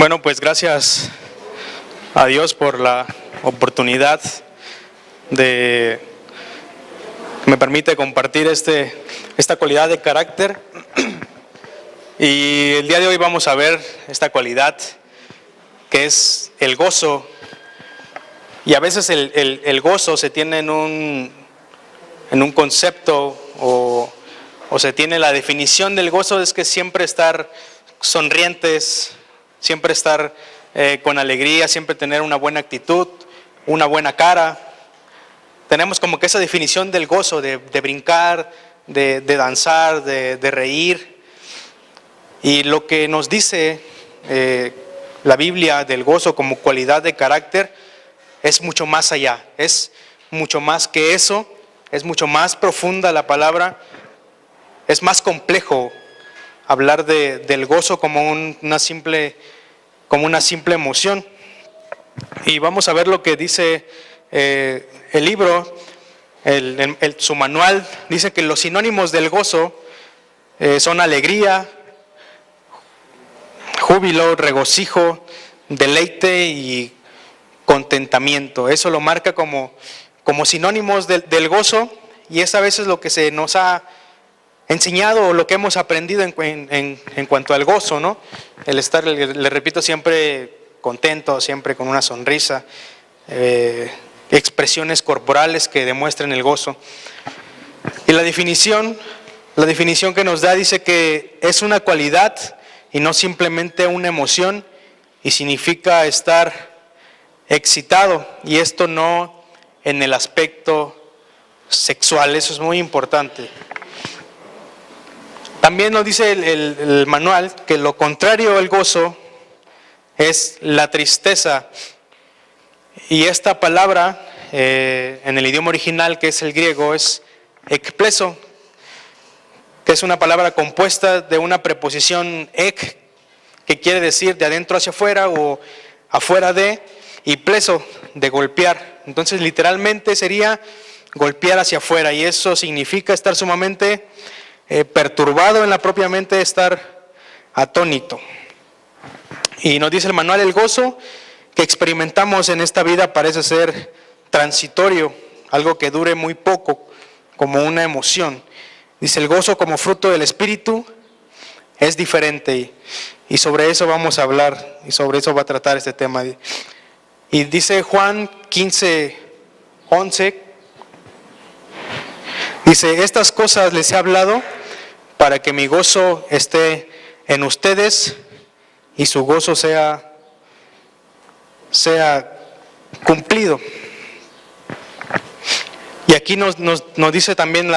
Bueno, pues gracias a Dios por la oportunidad de que me permite compartir esta cualidad de carácter. Y el día de hoy vamos a ver esta cualidad que es el gozo. Y a veces el gozo se tiene en un concepto o se tiene la definición del gozo es que siempre estar sonrientes, siempre estar con alegría, siempre tener una buena actitud, una buena cara. Tenemos como que esa definición del gozo, de brincar, de danzar, de reír. Y lo que nos dice la Biblia del gozo como cualidad de carácter es mucho más allá, es mucho más que eso, es mucho más profunda la palabra, es más complejo hablar del gozo como una simple emoción. Y vamos a ver lo que dice el libro, su manual. Dice que los sinónimos del gozo son alegría, júbilo, regocijo, deleite y contentamiento. Eso lo marca como sinónimos del gozo, y es a veces lo que se nos ha enseñado o lo que hemos aprendido en cuanto al gozo, ¿no? El estar, le repito, siempre contento, siempre con una sonrisa, expresiones corporales que demuestren el gozo. Y la definición que nos da dice que es una cualidad y no simplemente una emoción, y significa estar excitado, y esto no en el aspecto sexual. Eso es muy importante. También nos dice el manual que lo contrario al gozo es la tristeza. Y esta palabra en el idioma original, que es el griego, es ekpleso, que es una palabra compuesta de una preposición ek, que quiere decir de adentro hacia afuera o afuera de, y pleso, de golpear. Entonces literalmente sería golpear hacia afuera, y eso significa estar sumamente perturbado en la propia mente, estar atónito. Y nos dice el manual, el gozo que experimentamos en esta vida parece ser transitorio, algo que dure muy poco, como una emoción. Dice, el gozo como fruto del Espíritu es diferente, y sobre eso vamos a hablar, y sobre eso va a tratar este tema. Y dice Juan 15:11, dice, estas cosas les he hablado para que mi gozo esté en ustedes y su gozo sea cumplido. Y aquí nos dice también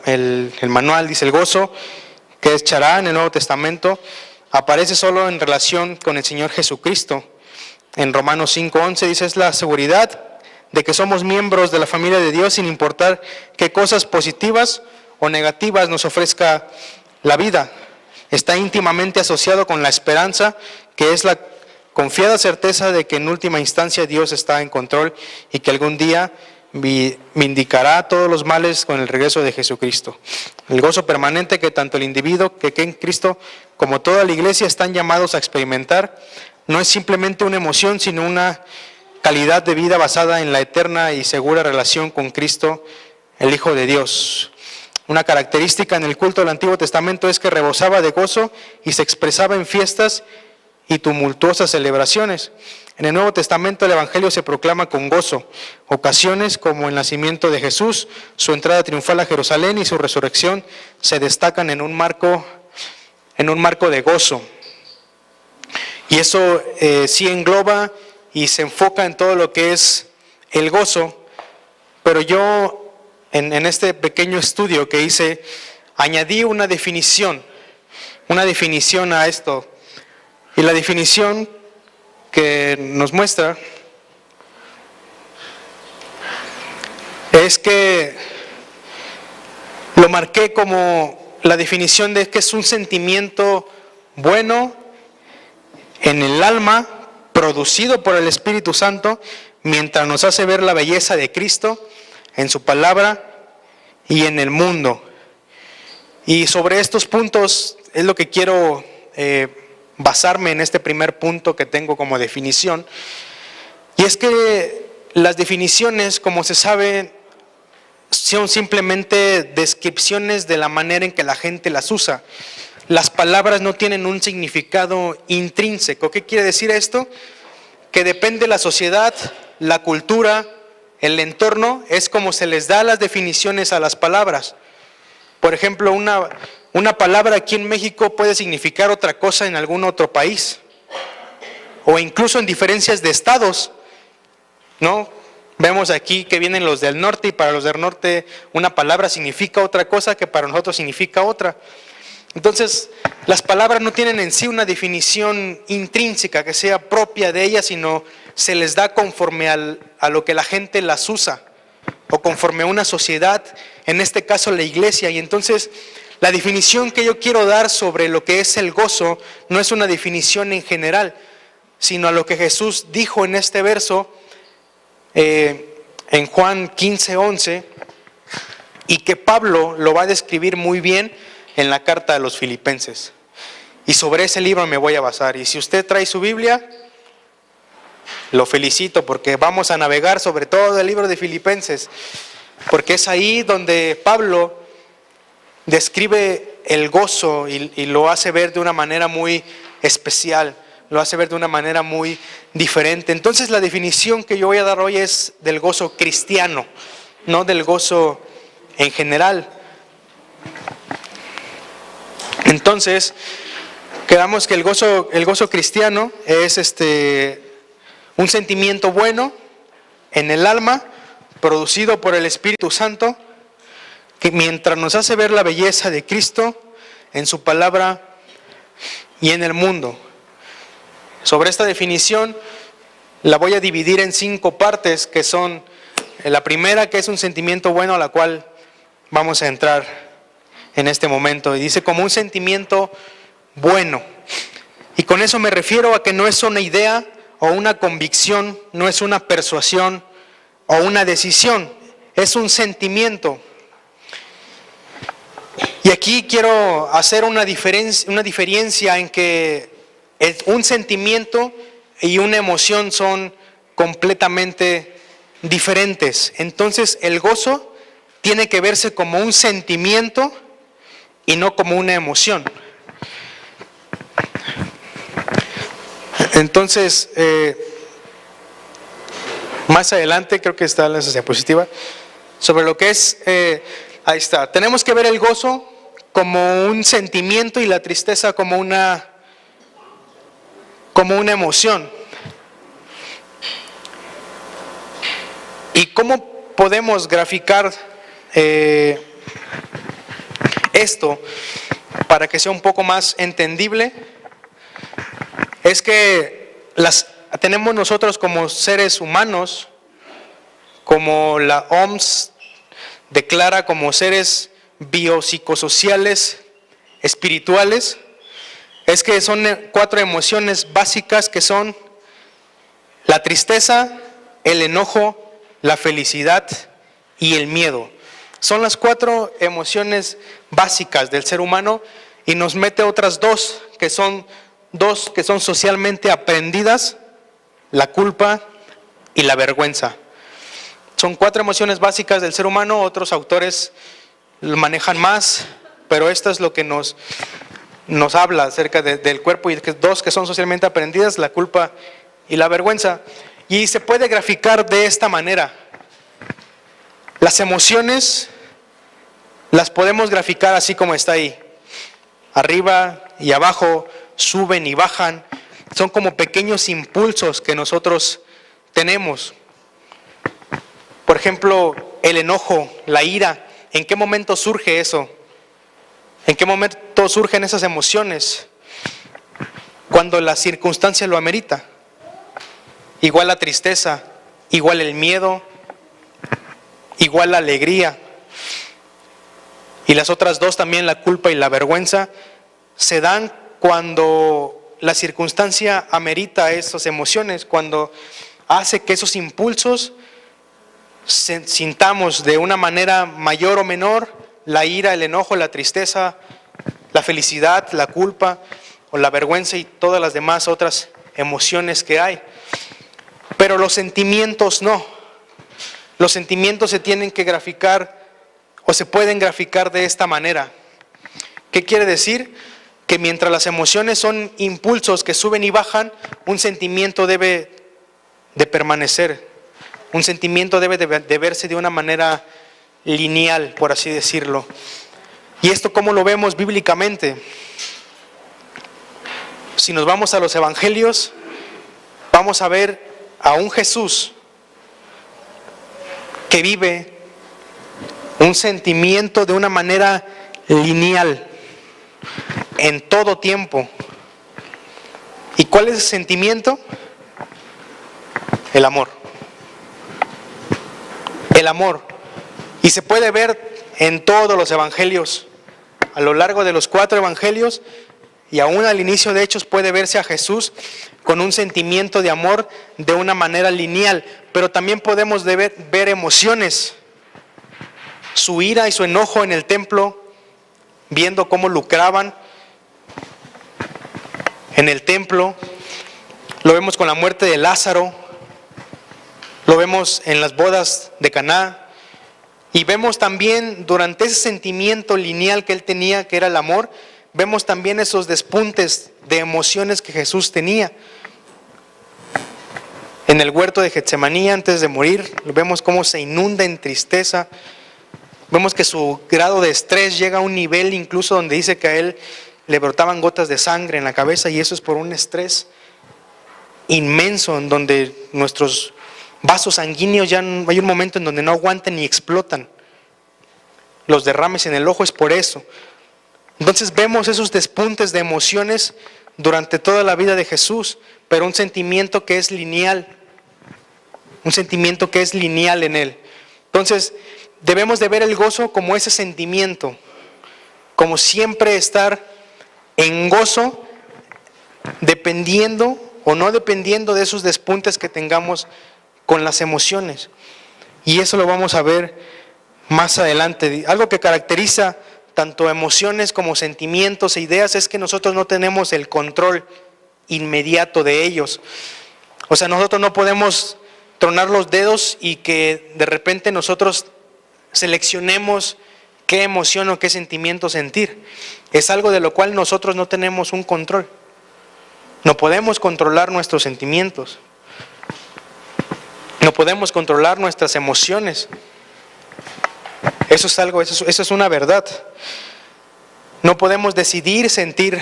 el manual, dice el gozo, que es chará en el Nuevo Testamento, aparece solo en relación con el Señor Jesucristo. En Romanos 5:11 dice, es la seguridad de que somos miembros de la familia de Dios sin importar qué cosas positivas o negativas nos ofrezca la vida. Está íntimamente asociado con la esperanza, que es la confiada certeza de que en última instancia Dios está en control y que algún día vindicará todos los males con el regreso de Jesucristo. El gozo permanente que tanto el individuo que en Cristo como toda la iglesia están llamados a experimentar no es simplemente una emoción, sino una calidad de vida basada en la eterna y segura relación con Cristo, el Hijo de Dios. Una característica en el culto del Antiguo Testamento es que rebosaba de gozo y se expresaba en fiestas y tumultuosas celebraciones. En el Nuevo Testamento el Evangelio se proclama con gozo. Ocasiones como el nacimiento de Jesús, su entrada triunfal a Jerusalén y su resurrección se destacan en un marco de gozo. Y eso sí engloba y se enfoca en todo lo que es el gozo. Pero yo en este pequeño estudio que hice añadí una definición a esto. Y la definición que nos muestra es que lo marqué como la definición de que es un sentimiento bueno en el alma, producido por el Espíritu Santo, mientras nos hace ver la belleza de Cristo en su palabra y en el mundo. Y sobre estos puntos es lo que quiero basarme en este primer punto que tengo como definición. Y es que las definiciones, como se sabe, son simplemente descripciones de la manera en que la gente las usa. Las palabras no tienen un significado intrínseco. ¿Qué quiere decir esto? Que depende de la sociedad, la cultura, el entorno, es como se les da las definiciones a las palabras. Por ejemplo, una palabra aquí en México puede significar otra cosa en algún otro país, o incluso en diferencias de estados, ¿no? Vemos aquí que vienen los del norte y para los del norte una palabra significa otra cosa que para nosotros significa otra. Entonces, las palabras no tienen en sí una definición intrínseca que sea propia de ellas, sino se les da conforme a lo que la gente las usa, o conforme a una sociedad, en este caso la iglesia. Y entonces, la definición que yo quiero dar sobre lo que es el gozo no es una definición en general, sino a lo que Jesús dijo en este verso, en Juan 15:11, y que Pablo lo va a describir muy bien en la carta a los Filipenses. Y sobre ese libro me voy a basar. Y si usted trae su Biblia, lo felicito porque vamos a navegar sobre todo el libro de Filipenses, porque es ahí donde Pablo describe el gozo y lo hace ver de una manera muy especial, lo hace ver de una manera muy diferente. Entonces la definición que yo voy a dar hoy es del gozo cristiano, no del gozo en general. Entonces, quedamos que el gozo cristiano es un sentimiento bueno en el alma, producido por el Espíritu Santo, que mientras nos hace ver la belleza de Cristo en su palabra y en el mundo. Sobre esta definición la voy a dividir en 5 partes, que son la primera, que es un sentimiento bueno, a la cual vamos a entrar en este momento. Y dice como un sentimiento bueno. Y con eso me refiero a que no es una idea o una convicción, no es una persuasión o una decisión, es un sentimiento. Y aquí quiero hacer una diferencia en que un sentimiento y una emoción son completamente diferentes. Entonces el gozo tiene que verse como un sentimiento y no como una emoción. Entonces, más adelante, creo que está la diapositiva, sobre lo que es, ahí está, tenemos que ver el gozo como un sentimiento y la tristeza como una emoción. ¿Y cómo podemos graficar esto para que sea un poco más entendible? Es que tenemos nosotros como seres humanos, como la OMS declara, como seres biopsicosociales, espirituales, es que son 4 emociones básicas, que son la tristeza, el enojo, la felicidad y el miedo. Son las 4 emociones básicas del ser humano, y nos mete otras 2 que son socialmente aprendidas: la culpa y la vergüenza. Son 4 emociones básicas del ser humano. Otros autores lo manejan más, pero esto es lo que nos habla acerca del cuerpo, y 2 que son socialmente aprendidas: la culpa y la vergüenza. Y se puede graficar de esta manera. Las emociones las podemos graficar así como está ahí. Arriba y abajo, suben y bajan. Son como pequeños impulsos que nosotros tenemos. Por ejemplo, el enojo, la ira. ¿En qué momento surge eso? ¿En qué momento surgen esas emociones? Cuando la circunstancia lo amerita. Igual la tristeza, igual el miedo, igual la alegría. Y las otras 2 también, la culpa y la vergüenza, se dan cuando la circunstancia amerita esas emociones, cuando hace que esos impulsos sintamos de una manera mayor o menor la ira, el enojo, la tristeza, la felicidad, la culpa, o la vergüenza y todas las demás otras emociones que hay. Pero los sentimientos no. Los sentimientos se tienen que graficar o se pueden graficar de esta manera. ¿Qué quiere decir? Que mientras las emociones son impulsos que suben y bajan, un sentimiento debe de permanecer. Un sentimiento debe de verse de una manera lineal, por así decirlo. ¿Y esto cómo lo vemos bíblicamente? Si nos vamos a los evangelios, vamos a ver a un Jesús que vive un sentimiento de una manera lineal en todo tiempo. ¿Y cuál es ese sentimiento? El amor. El amor. Y se puede ver en todos los evangelios, a lo largo de los 4 evangelios, y aún al inicio de Hechos puede verse a Jesús con un sentimiento de amor de una manera lineal, pero también podemos ver emociones, su ira y su enojo en el templo, viendo cómo lucraban en el templo. Lo vemos con la muerte de Lázaro, lo vemos en las bodas de Caná, y vemos también durante ese sentimiento lineal que él tenía, que era el amor, vemos también esos despuntes de emociones que Jesús tenía. En el huerto de Getsemaní, antes de morir, vemos cómo se inunda en tristeza. Vemos que su grado de estrés llega a un nivel incluso donde dice que a él le brotaban gotas de sangre en la cabeza, y eso es por un estrés inmenso en donde nuestros vasos sanguíneos ya hay un momento en donde no aguantan y explotan. Los derrames en el ojo es por eso. Entonces vemos esos despuntes de emociones durante toda la vida de Jesús, pero un sentimiento que es lineal, un sentimiento que es lineal en él. Entonces debemos de ver el gozo como ese sentimiento, como siempre estar en gozo, dependiendo o no dependiendo de esos despuntes que tengamos con las emociones. Y eso lo vamos a ver más adelante. Algo que caracteriza tanto emociones como sentimientos e ideas es que nosotros no tenemos el control inmediato de ellos. O sea, nosotros no podemos tronar los dedos y que de repente nosotros seleccionemos qué emoción o qué sentimiento sentir. Es algo de lo cual nosotros no tenemos un control. No podemos controlar nuestros sentimientos. No podemos controlar nuestras emociones. Eso es algo, eso es una verdad. No podemos decidir sentir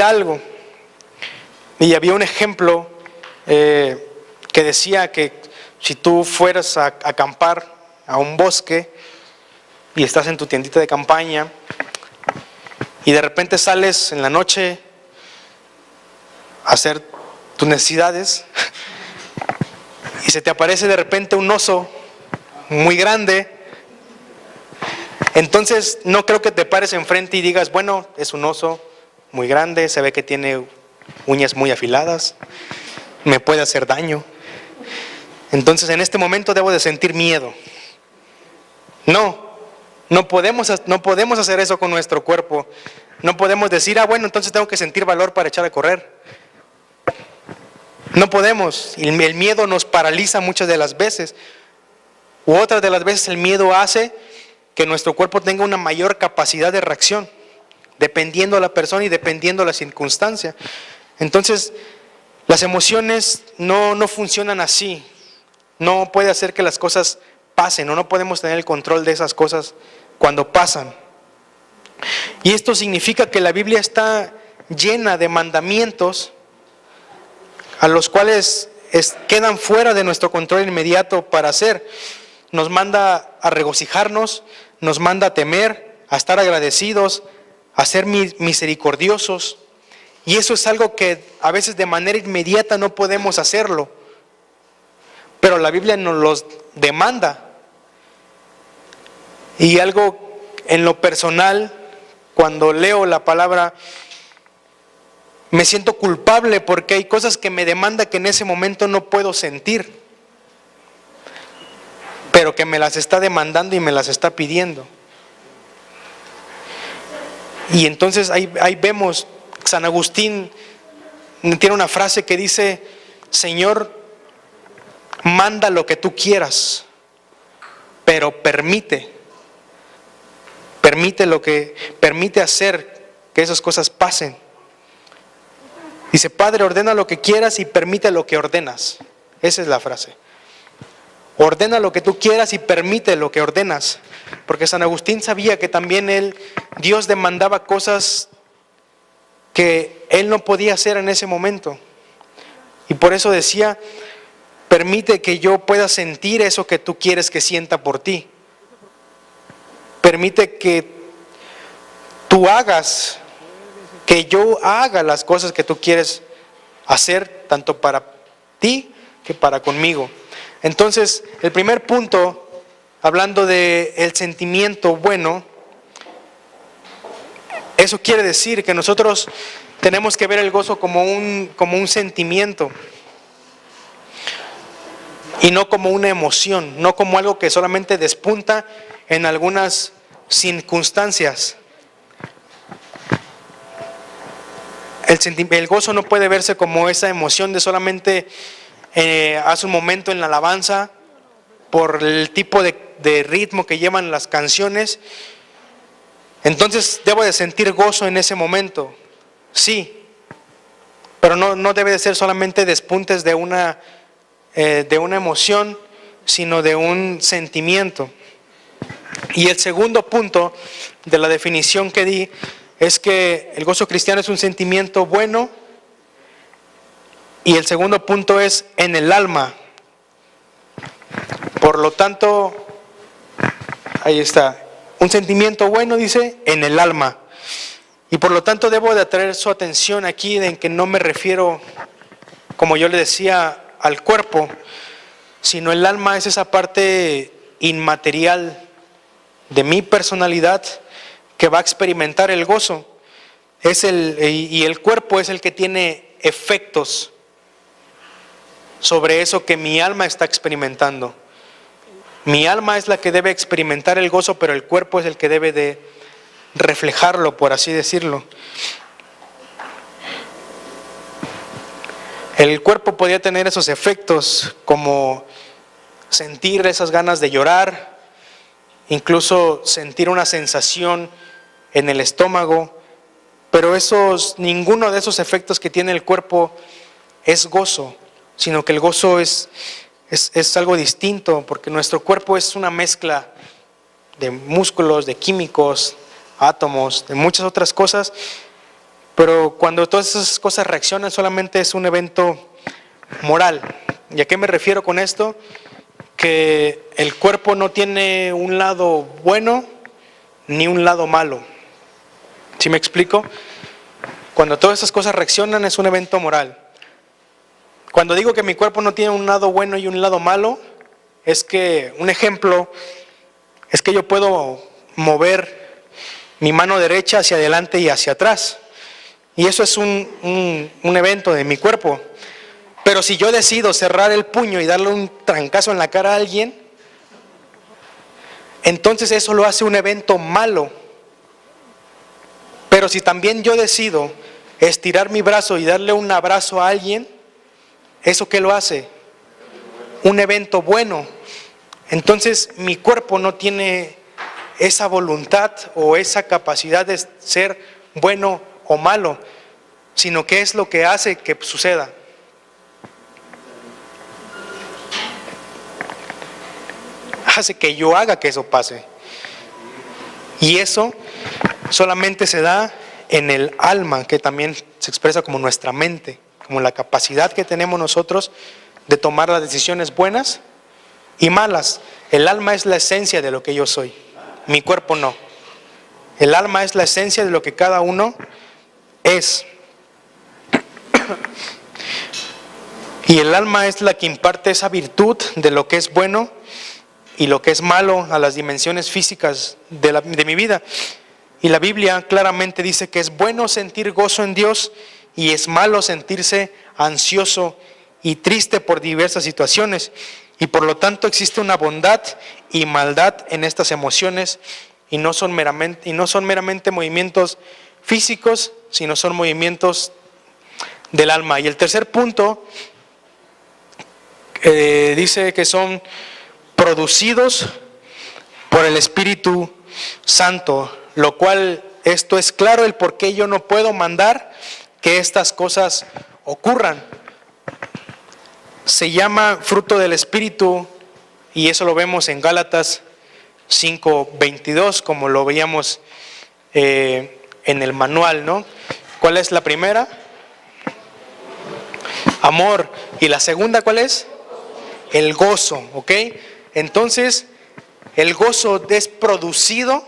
algo. Y había un ejemplo que decía que si tú fueras a acampar a un bosque y estás en tu tiendita de campaña y de repente sales en la noche a hacer tus necesidades y se te aparece de repente un oso muy grande, entonces no creo que te pares enfrente y digas, bueno, es un oso muy grande, se ve que tiene uñas muy afiladas, me puede hacer daño, entonces en este momento debo de sentir miedo. No podemos hacer eso con nuestro cuerpo. No podemos decir, bueno, entonces tengo que sentir valor para echar a correr. No podemos. El miedo nos paraliza muchas de las veces. U otras de las veces el miedo hace que nuestro cuerpo tenga una mayor capacidad de reacción, dependiendo de la persona y dependiendo de la circunstancia. Entonces, las emociones no funcionan así. No puede hacer que las cosas pasen, o no podemos tener el control de esas cosas cuando pasan. Y esto significa que la Biblia está llena de mandamientos a los cuales quedan fuera de nuestro control inmediato para hacer. Nos manda a regocijarnos, nos manda a temer, a estar agradecidos, a ser misericordiosos. Y eso es algo que a veces de manera inmediata no podemos hacerlo, pero la Biblia nos los demanda. Y algo en lo personal, cuando leo la palabra, me siento culpable porque hay cosas que me demanda que en ese momento no puedo sentir, pero que me las está demandando y me las está pidiendo. Y entonces ahí vemos San Agustín tiene una frase que dice: Señor, manda lo que tú quieras, pero permite hacer que esas cosas pasen. Dice: Padre, ordena lo que quieras y permite lo que ordenas. Esa es la frase. Ordena lo que tú quieras y permite lo que ordenas. Porque San Agustín sabía que también Dios demandaba cosas que él no podía hacer en ese momento. Y por eso decía: permite que yo pueda sentir eso que tú quieres que sienta por ti. Permite que tú hagas, que yo haga las cosas que tú quieres hacer, tanto para ti que para conmigo. Entonces, el primer punto, hablando del sentimiento bueno, eso quiere decir que nosotros tenemos que ver el gozo como un sentimiento y no como una emoción, no como algo que solamente despunta en algunas circunstancias. El gozo no puede verse como esa emoción de solamente hace un momento en la alabanza, por el tipo de ritmo que llevan las canciones. Entonces debo de sentir gozo en ese momento, sí, pero no debe de ser solamente despuntes de una emoción, sino de un sentimiento. Y el segundo punto de la definición que di es que el gozo cristiano es un sentimiento bueno. Y el segundo punto es en el alma. Por lo tanto, ahí está, un sentimiento bueno, dice, en el alma. Y por lo tanto debo de atraer su atención aquí en que no me refiero, como yo le decía, al cuerpo, sino el alma es esa parte inmaterial de mi personalidad que va a experimentar el gozo. Y el cuerpo es el que tiene efectos sobre eso que mi alma está experimentando. Mi alma es la que debe experimentar el gozo, pero el cuerpo es el que debe de reflejarlo, por así decirlo. El cuerpo podría tener esos efectos, como sentir esas ganas de llorar, incluso sentir una sensación en el estómago, pero ninguno de esos efectos que tiene el cuerpo es gozo, sino que el gozo es algo distinto, porque nuestro cuerpo es una mezcla de músculos, de químicos, átomos, de muchas otras cosas, pero cuando todas esas cosas reaccionan solamente es un evento moral. ¿Y a qué me refiero con esto? Que el cuerpo no tiene un lado bueno ni un lado malo. ¿Sí me explico? Cuando todas esas cosas reaccionan es un evento moral. Cuando digo que mi cuerpo no tiene un lado bueno y un lado malo, es que, un ejemplo, es que yo puedo mover mi mano derecha hacia adelante y hacia atrás. Y eso es un evento de mi cuerpo. Pero si yo decido cerrar el puño y darle un trancazo en la cara a alguien, entonces eso lo hace un evento malo. Pero si también yo decido estirar mi brazo y darle un abrazo a alguien, ¿eso qué lo hace? Un evento bueno. Entonces mi cuerpo no tiene esa voluntad o esa capacidad de ser bueno o malo, sino que es lo que hace que suceda. Hace que yo haga que eso pase. Y eso solamente se da en el alma, que también se expresa como nuestra mente, como la capacidad que tenemos nosotros de tomar las decisiones buenas y malas. El alma es la esencia de lo que yo soy, mi cuerpo no. El alma es la esencia de lo que cada uno es. Y el alma es la que imparte esa virtud de lo que es bueno y lo que es malo a las dimensiones físicas de mi vida. Y la Biblia claramente dice que es bueno sentir gozo en Dios y es malo sentirse ansioso y triste por diversas situaciones. Y por lo tanto existe una bondad y maldad en estas emociones y no son meramente movimientos físicos, sino son movimientos del alma. Y el tercer punto dice que son producidos por el Espíritu Santo, lo cual esto es claro el por qué yo no puedo mandar que estas cosas ocurran. Se llama fruto del Espíritu y eso lo vemos en Gálatas 5:22, como lo veíamos en el manual, ¿no? ¿Cuál es la primera? Amor. ¿Y la segunda cuál es? El gozo, ¿ok? Entonces, el gozo es producido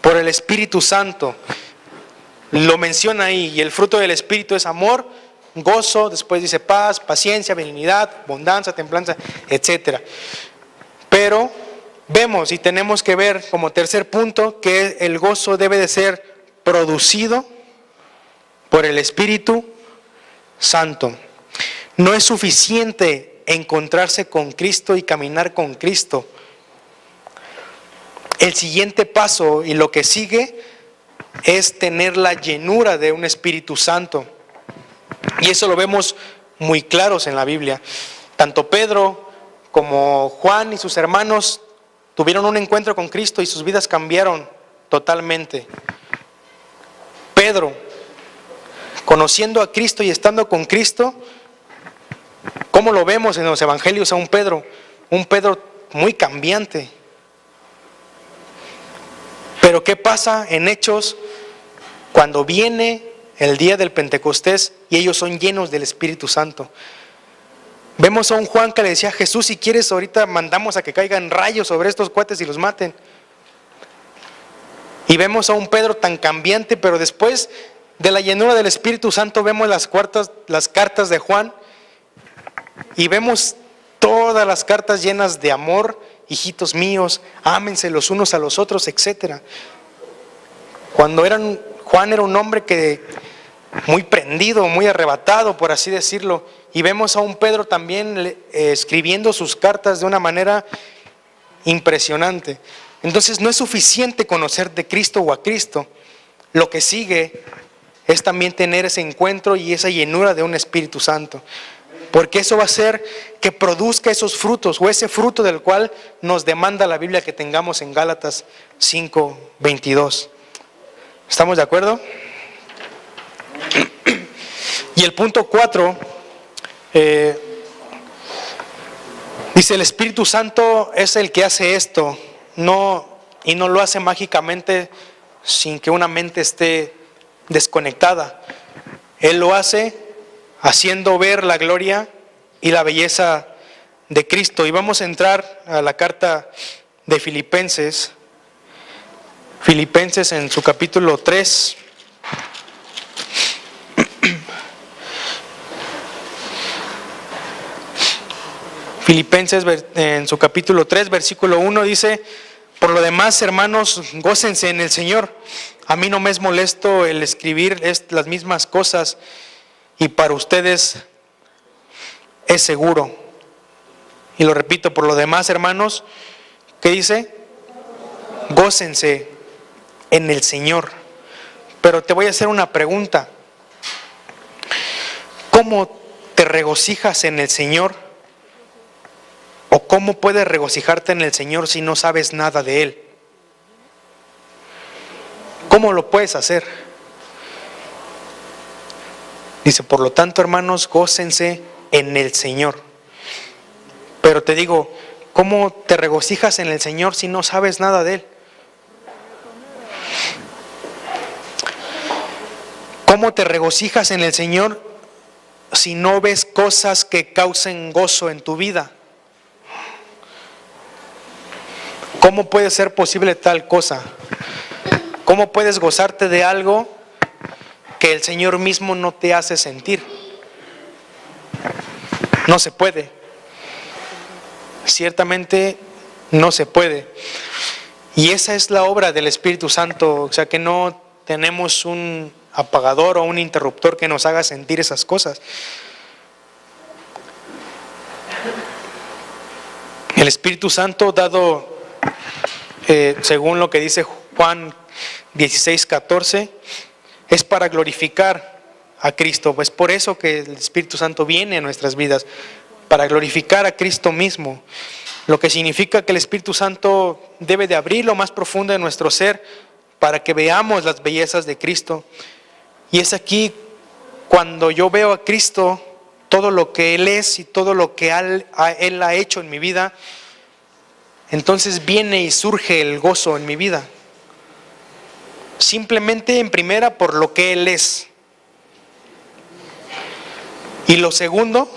por el Espíritu Santo. Lo menciona ahí, y el fruto del Espíritu es amor, gozo, después dice paz, paciencia, benignidad, bondancia, templanza, etc. Pero vemos y tenemos que ver como tercer punto que el gozo debe de ser producido por el Espíritu Santo. No es suficiente encontrarse con Cristo y caminar con Cristo. El siguiente paso y lo que sigue es tener la llenura de un Espíritu Santo. Y eso lo vemos muy claros en la Biblia. Tanto Pedro como Juan y sus hermanos tuvieron un encuentro con Cristo y sus vidas cambiaron totalmente. Pedro, conociendo a Cristo y estando con Cristo, ¿cómo lo vemos en los evangelios a un Pedro muy cambiante? Pero ¿qué pasa en Hechos cuando viene el día del Pentecostés y ellos son llenos del Espíritu Santo? Vemos a un Juan que le decía a Jesús, si quieres ahorita mandamos a que caigan rayos sobre estos cuates y los maten. Y vemos a un Pedro tan cambiante, pero después de la llenura del Espíritu Santo vemos las cartas de Juan y vemos todas las cartas llenas de amor. Hijitos míos, ámense los unos a los otros, etc. Juan era un hombre que muy prendido, muy arrebatado, por así decirlo. Y vemos a un Pedro también escribiendo sus cartas de una manera impresionante. Entonces no es suficiente conocer de Cristo o a Cristo. Lo que sigue es también tener ese encuentro y esa llenura de un Espíritu Santo. Porque eso va a hacer que produzca esos frutos o ese fruto del cual nos demanda la Biblia que tengamos en Gálatas 5:22. ¿Estamos de acuerdo? Y el punto 4 dice: el Espíritu Santo es el que hace esto, y no lo hace mágicamente sin que una mente esté desconectada. Él lo hace haciendo ver la gloria y la belleza de Cristo. Y vamos a entrar a la carta de Filipenses. Filipenses en su capítulo 3. Filipenses en su capítulo 3, versículo 1 dice: por lo demás, hermanos, gócense en el Señor. A mí no me es molesto el escribir las mismas cosas, y para ustedes es seguro. Y lo repito, por lo demás, hermanos, ¿qué dice? Gócense en el Señor. Pero te voy a hacer una pregunta. ¿Cómo te regocijas en el Señor? ¿O cómo puedes regocijarte en el Señor si no sabes nada de Él? ¿Cómo lo puedes hacer? Dice, por lo tanto, hermanos, gócense en el Señor. Pero te digo, ¿cómo te regocijas en el Señor si no sabes nada de Él? ¿Cómo te regocijas en el Señor si no ves cosas que causen gozo en tu vida? ¿Cómo puede ser posible tal cosa? ¿Cómo puedes gozarte de algo que el Señor mismo no te hace sentir? No se puede. Ciertamente no se puede. Y esa es la obra del Espíritu Santo. O sea, que no tenemos un apagador o un interruptor que nos haga sentir esas cosas. El Espíritu Santo dado, según lo que dice Juan 16:14, es para glorificar a Cristo. Pues por eso que el Espíritu Santo viene a nuestras vidas, para glorificar a Cristo mismo. Lo que significa que el Espíritu Santo debe de abrir lo más profundo de nuestro ser para que veamos las bellezas de Cristo. Y es aquí cuando yo veo a Cristo, todo lo que Él es y todo lo que Él ha hecho en mi vida, entonces viene y surge el gozo en mi vida. Simplemente en primera por lo que Él es. Y lo segundo,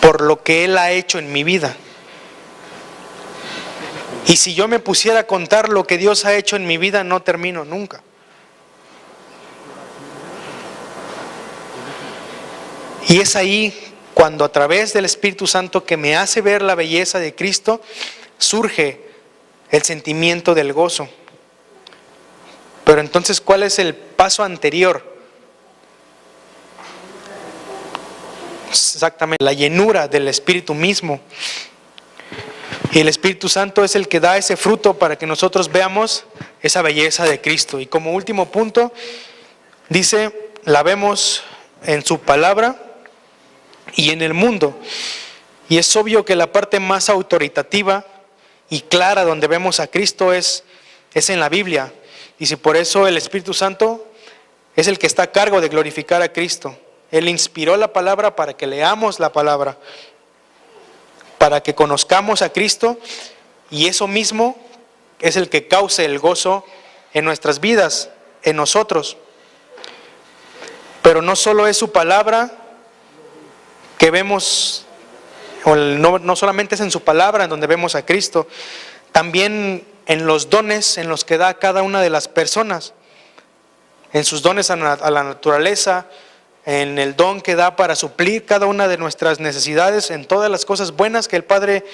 por lo que Él ha hecho en mi vida. Y si yo me pusiera a contar lo que Dios ha hecho en mi vida, no termino nunca. Y es ahí cuando a través del Espíritu Santo que me hace ver la belleza de Cristo, surge el sentimiento del gozo. Pero entonces, ¿cuál es el paso anterior? Exactamente, la llenura del Espíritu mismo. Y el Espíritu Santo es el que da ese fruto para que nosotros veamos esa belleza de Cristo. Y como último punto, dice, la vemos en su palabra y en el mundo. Y es obvio que la parte más autoritativa y clara donde vemos a Cristo es en la Biblia. Y si por eso el Espíritu Santo es el que está a cargo de glorificar a Cristo. Él inspiró la palabra para que leamos la palabra, para que conozcamos a Cristo, y eso mismo es el que cause el gozo en nuestras vidas, en nosotros. Pero no solo es su palabra que vemos, o no solamente es en su palabra en donde vemos a Cristo, también en los dones en los que da cada una de las personas, en sus dones a la naturaleza, en el don que da para suplir cada una de nuestras necesidades, en todas las cosas buenas que el Padre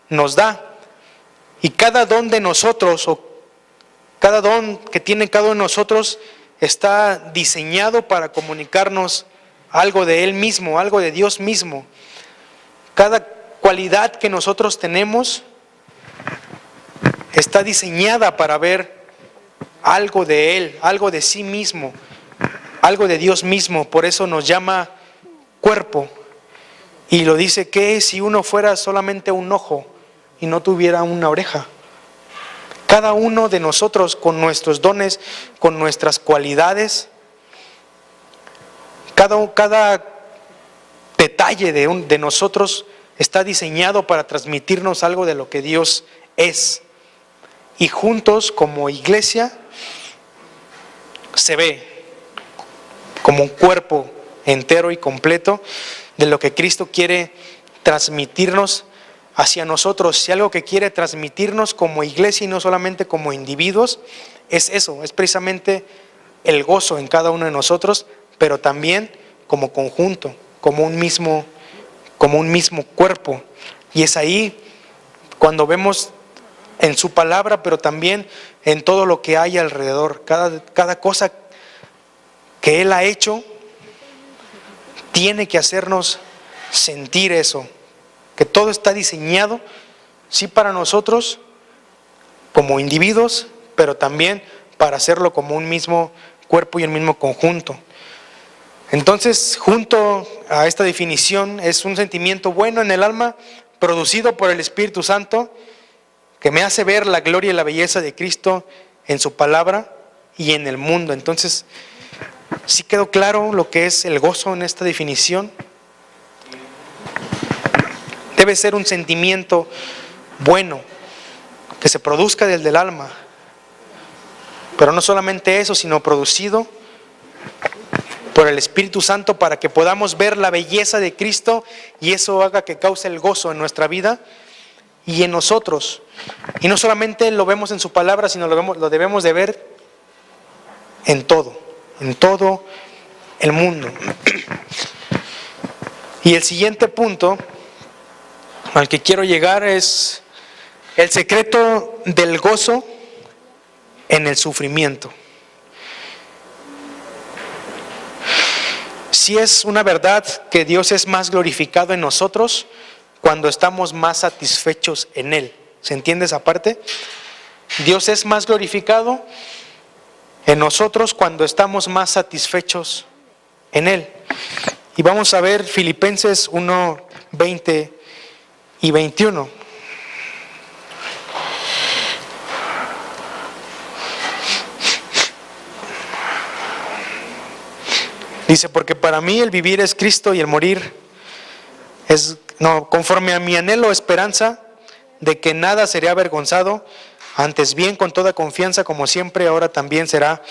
nos da. Y cada don de nosotros, o cada don que tiene cada uno de nosotros, está diseñado para comunicarnos algo de Él mismo, algo de Dios mismo. Cada cualidad que nosotros tenemos está diseñada para ver algo de Él, algo de sí mismo, algo de Dios mismo. Por eso nos llama cuerpo. Y lo dice que si uno fuera solamente un ojo y no tuviera una oreja. Cada uno de nosotros con nuestros dones, con nuestras cualidades, cada detalle de nosotros está diseñado para transmitirnos algo de lo que Dios es. Y juntos como iglesia se ve como un cuerpo entero y completo de lo que Cristo quiere transmitirnos hacia nosotros. Si algo que quiere transmitirnos como iglesia y no solamente como individuos, es eso, es precisamente el gozo en cada uno de nosotros, pero también como conjunto, como un mismo cuerpo. Y es ahí cuando vemos en su palabra, pero también en todo lo que hay alrededor, cada cosa que Él ha hecho tiene que hacernos sentir eso, que todo está diseñado, sí, para nosotros como individuos, pero también para hacerlo como un mismo cuerpo y un mismo conjunto. Entonces, junto a esta definición, es un sentimiento bueno en el alma, producido por el Espíritu Santo, que me hace ver la gloria y la belleza de Cristo en su palabra y en el mundo. Entonces, ¿sí quedó claro lo que es el gozo en esta definición? Debe ser un sentimiento bueno, que se produzca desde el alma. Pero no solamente eso, sino producido por el Espíritu Santo para que podamos ver la belleza de Cristo y eso haga que cause el gozo en nuestra vida y en nosotros. Y no solamente lo vemos en su palabra, sino lo debemos de ver en todo el mundo. Y el siguiente punto al que quiero llegar es el secreto del gozo en el sufrimiento. Si es una verdad que Dios es más glorificado en nosotros cuando estamos más satisfechos en Él. ¿Se entiende esa parte? Dios es más glorificado en nosotros cuando estamos más satisfechos en Él. Y vamos a ver Filipenses 1, 20 y 21. Dice, porque para mí el vivir es Cristo y el morir es, conforme a mi anhelo, esperanza de que nada seré avergonzado, antes bien con toda confianza, como siempre, ahora también será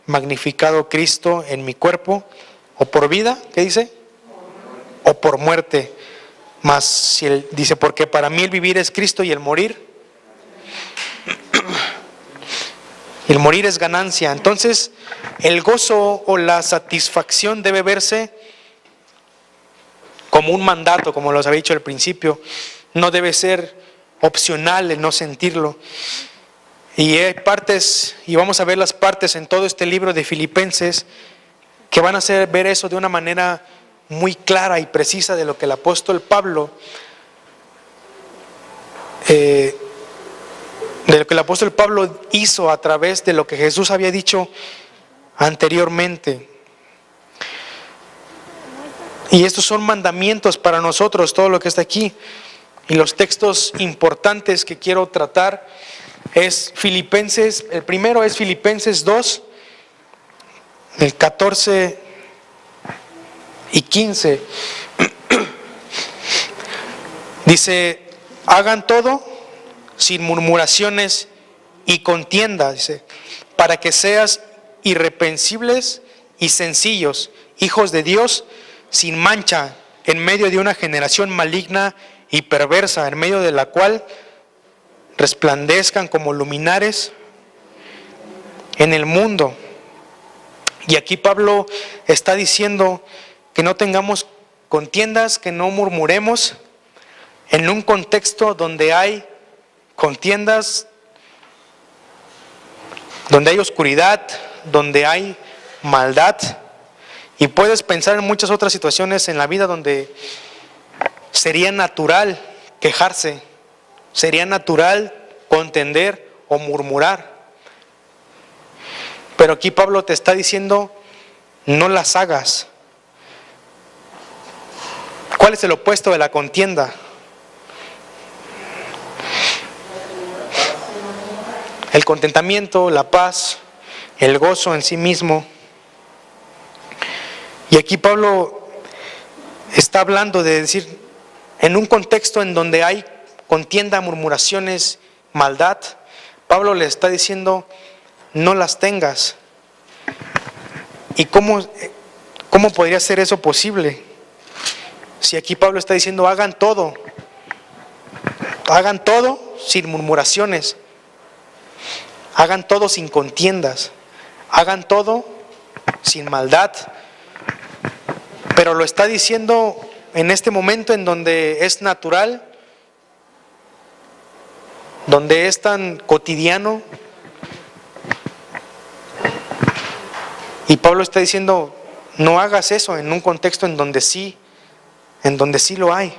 magnificado Cristo en mi cuerpo, o por vida, ¿qué dice? O por muerte. Mas si él dice, porque para mí el vivir es Cristo y el morir es ganancia. Entonces, el gozo o la satisfacción debe verse como un mandato, como los había dicho al principio. No debe ser opcional el no sentirlo. Y hay partes, y vamos a ver las partes en todo este libro de Filipenses, que van a hacer ver eso de una manera muy clara y precisa de lo que el apóstol Pablo hizo a través de lo que Jesús había dicho anteriormente. Y estos son mandamientos para nosotros, todo lo que está aquí. Y los textos importantes que quiero tratar es Filipenses, el primero es Filipenses 2, del 14 y 15. Dice, hagan todo sin murmuraciones y contiendas, dice, para que seas irreprensibles y sencillos, hijos de Dios, sin mancha, en medio de una generación maligna y perversa, en medio de la cual resplandezcan como luminares en el mundo. Y aquí Pablo está diciendo que no tengamos contiendas, que no murmuremos, en un contexto donde hay contiendas, donde hay oscuridad, donde hay maldad. Y puedes pensar en muchas otras situaciones en la vida donde sería natural quejarse, sería natural contender o murmurar. Pero aquí Pablo te está diciendo, no las hagas. ¿Cuál es el opuesto de la contienda? El contentamiento, la paz, el gozo en sí mismo. Y aquí Pablo está hablando de decir, en un contexto en donde hay contienda, murmuraciones, maldad, Pablo le está diciendo, no las tengas. ¿Y cómo podría ser eso posible? Si aquí Pablo está diciendo, hagan todo sin murmuraciones, hagan todo sin contiendas, hagan todo sin maldad. Pero lo está diciendo en este momento en donde es natural, donde es tan cotidiano. Y Pablo está diciendo, no hagas eso en un contexto en donde sí lo hay.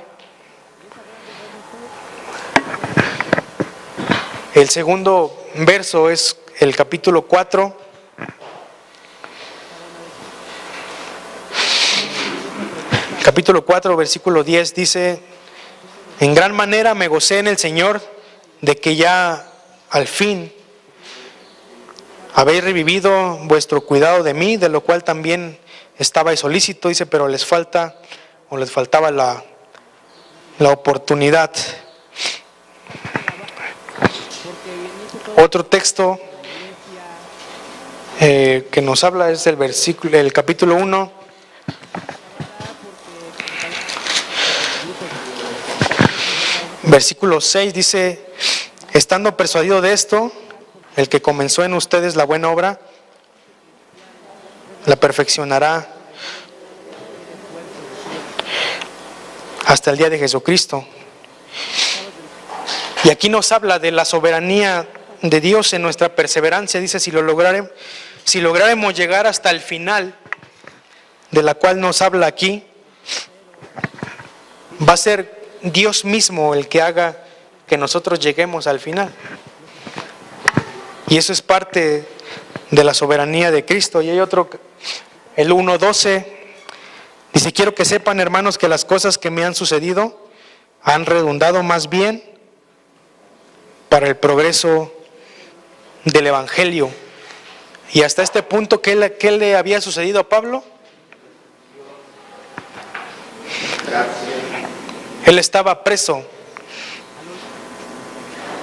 El segundo verso es el capítulo 4. Capítulo 4, versículo 10 dice, en gran manera me gocé en el Señor de que ya al fin habéis revivido vuestro cuidado de mí, de lo cual también estabais solícito, dice, pero les faltaba la oportunidad. Otro texto que nos habla es el capítulo 1. Versículo 6 dice, estando persuadido de esto, el que comenzó en ustedes la buena obra, la perfeccionará hasta el día de Jesucristo. Y aquí nos habla de la soberanía de Dios en nuestra perseverancia. Dice, si lograremos llegar hasta el final, de la cual nos habla aquí, va a ser Dios mismo el que haga que nosotros lleguemos al final. Y eso es parte de la soberanía de Cristo. Y hay otro, el 1:12, dice: quiero que sepan, hermanos, que las cosas que me han sucedido han redundado más bien para el progreso del Evangelio. Y hasta este punto, ¿qué le había sucedido a Pablo? Él estaba preso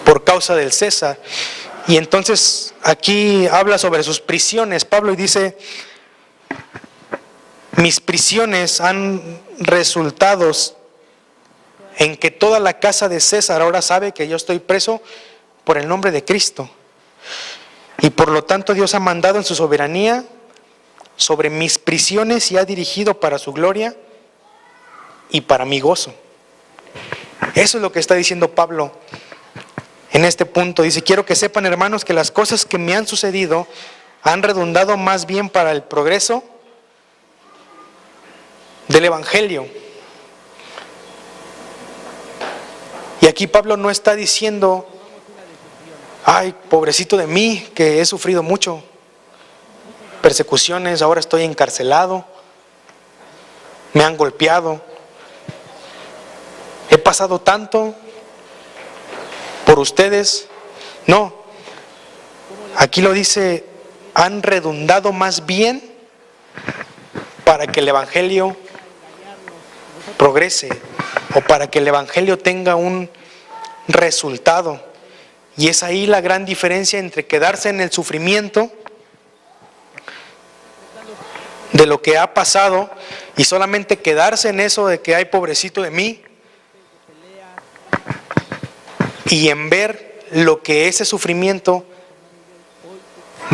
por causa del César. Y entonces aquí habla sobre sus prisiones, Pablo, y dice: mis prisiones han resultado en que toda la casa de César ahora sabe que yo estoy preso por el nombre de Cristo. Y por lo tanto Dios ha mandado en su soberanía sobre mis prisiones y ha dirigido para su gloria y para mi gozo. Eso es lo que está diciendo Pablo en este punto. Dice: quiero que sepan, hermanos, que las cosas que me han sucedido han redundado más bien para el progreso del Evangelio. Y aquí Pablo no está diciendo: ay, pobrecito de mí, que he sufrido mucho persecuciones, ahora estoy encarcelado, me han golpeado, he pasado tanto por ustedes. No, aquí lo dice: han redundado más bien para que el Evangelio progrese, o para que el Evangelio tenga un resultado. Y es ahí la gran diferencia entre quedarse en el sufrimiento de lo que ha pasado y solamente quedarse en eso de que, ay, pobrecito de mí, y en ver lo que ese sufrimiento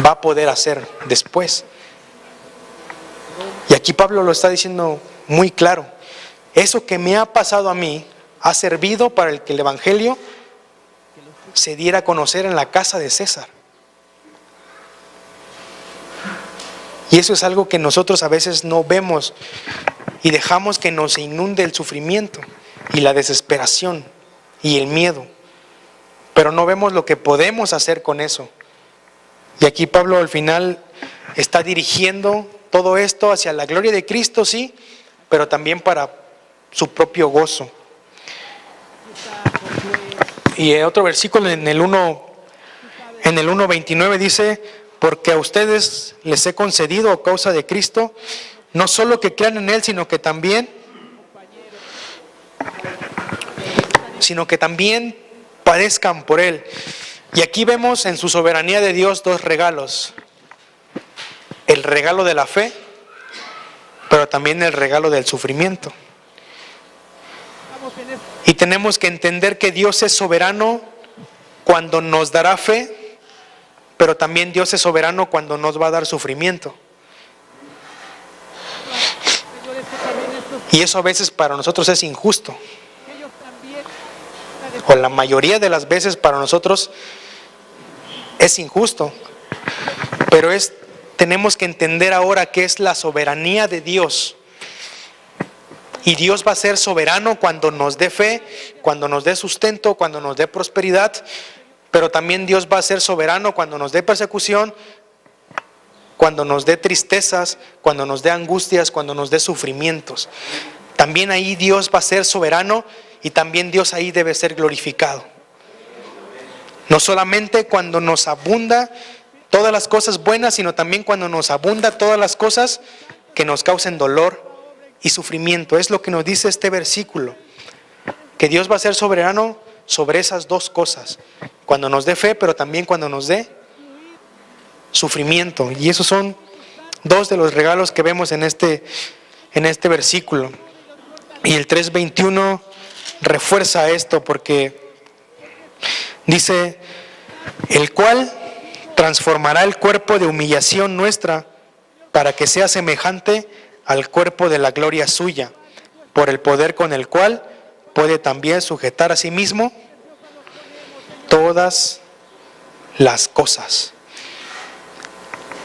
va a poder hacer después. Y aquí Pablo lo está diciendo muy claro: eso que me ha pasado a mí ha servido para que el Evangelio se diera a conocer en la casa de César. Y eso es algo que nosotros a veces no vemos y dejamos que nos inunde el sufrimiento y la desesperación y el miedo, pero no vemos lo que podemos hacer con eso. Y aquí Pablo al final está dirigiendo todo esto hacia la gloria de Cristo, sí, pero también para su propio gozo. Y otro versículo en el 1:29 dice: porque a ustedes les he concedido a causa de Cristo, no solo que crean en Él, sino que también padezcan por Él. Y aquí vemos en su soberanía de Dios dos regalos: el regalo de la fe, pero también el regalo del sufrimiento. Y tenemos que entender que Dios es soberano cuando nos dará fe, pero también Dios es soberano cuando nos va a dar sufrimiento. Y eso a veces para nosotros es injusto. O la mayoría de las veces para nosotros es injusto. Pero tenemos que entender ahora que es la soberanía de Dios. Y Dios va a ser soberano cuando nos dé fe, cuando nos dé sustento, cuando nos dé prosperidad. Pero también Dios va a ser soberano cuando nos dé persecución, cuando nos dé tristezas, cuando nos dé angustias, cuando nos dé sufrimientos. También ahí Dios va a ser soberano y también Dios ahí debe ser glorificado. No solamente cuando nos abunda todas las cosas buenas, sino también cuando nos abunda todas las cosas que nos causen dolor y sufrimiento. Es lo que nos dice este versículo, que Dios va a ser soberano sobre esas dos cosas, cuando nos dé fe, pero también cuando nos dé sufrimiento. Y esos son dos de los regalos que vemos en este versículo. Y el 3:21 refuerza esto, porque dice: el cual transformará el cuerpo de humillación nuestra para que sea semejante al cuerpo de la gloria suya, por el poder con el cual puede también sujetar a sí mismo todas las cosas.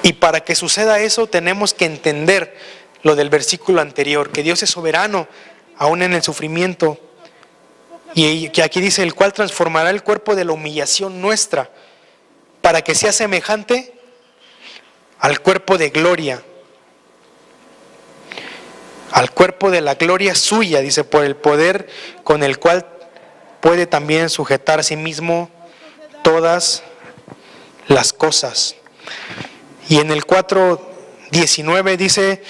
Y para que suceda eso tenemos que entender lo del versículo anterior, que Dios es soberano aún en el sufrimiento. Y que aquí dice: el cual transformará el cuerpo de la humillación nuestra para que sea semejante al cuerpo de gloria, al cuerpo de la gloria suya, dice, por el poder con el cual puede también sujetar a sí mismo todas las cosas. Y en el 4:19 dice: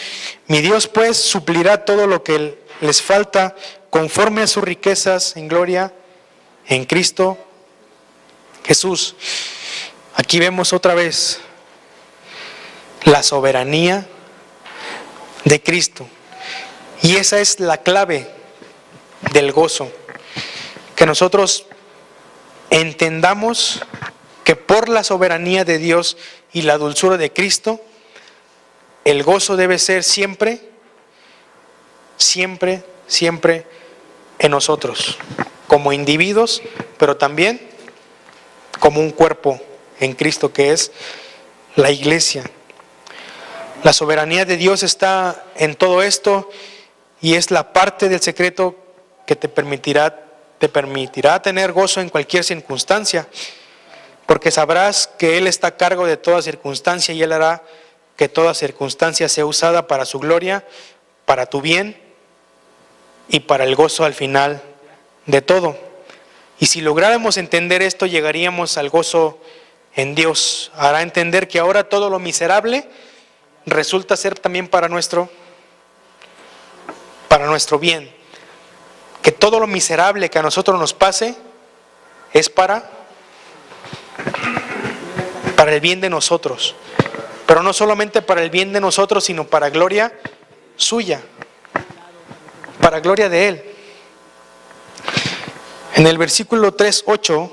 mi Dios pues suplirá todo lo que les falta conforme a sus riquezas en gloria en Cristo Jesús. Aquí vemos otra vez la soberanía de Cristo. Y esa es la clave del gozo. Que nosotros entendamos que por la soberanía de Dios y la dulzura de Cristo, el gozo debe ser siempre, siempre, siempre en nosotros, como individuos, pero también como un cuerpo en Cristo, que es la iglesia. La soberanía de Dios está en todo esto y es la parte del secreto que te permitirá tener gozo en cualquier circunstancia, porque sabrás que Él está a cargo de toda circunstancia y Él hará que toda circunstancia sea usada para su gloria, para tu bien y para el gozo al final de todo. Y si lográramos entender esto, llegaríamos al gozo en Dios. Hará entender que ahora todo lo miserable resulta ser también para nuestro bien. Que todo lo miserable que a nosotros nos pase es para el bien de nosotros. Pero no solamente para el bien de nosotros, sino para gloria suya, para gloria de Él. En el versículo 3:8,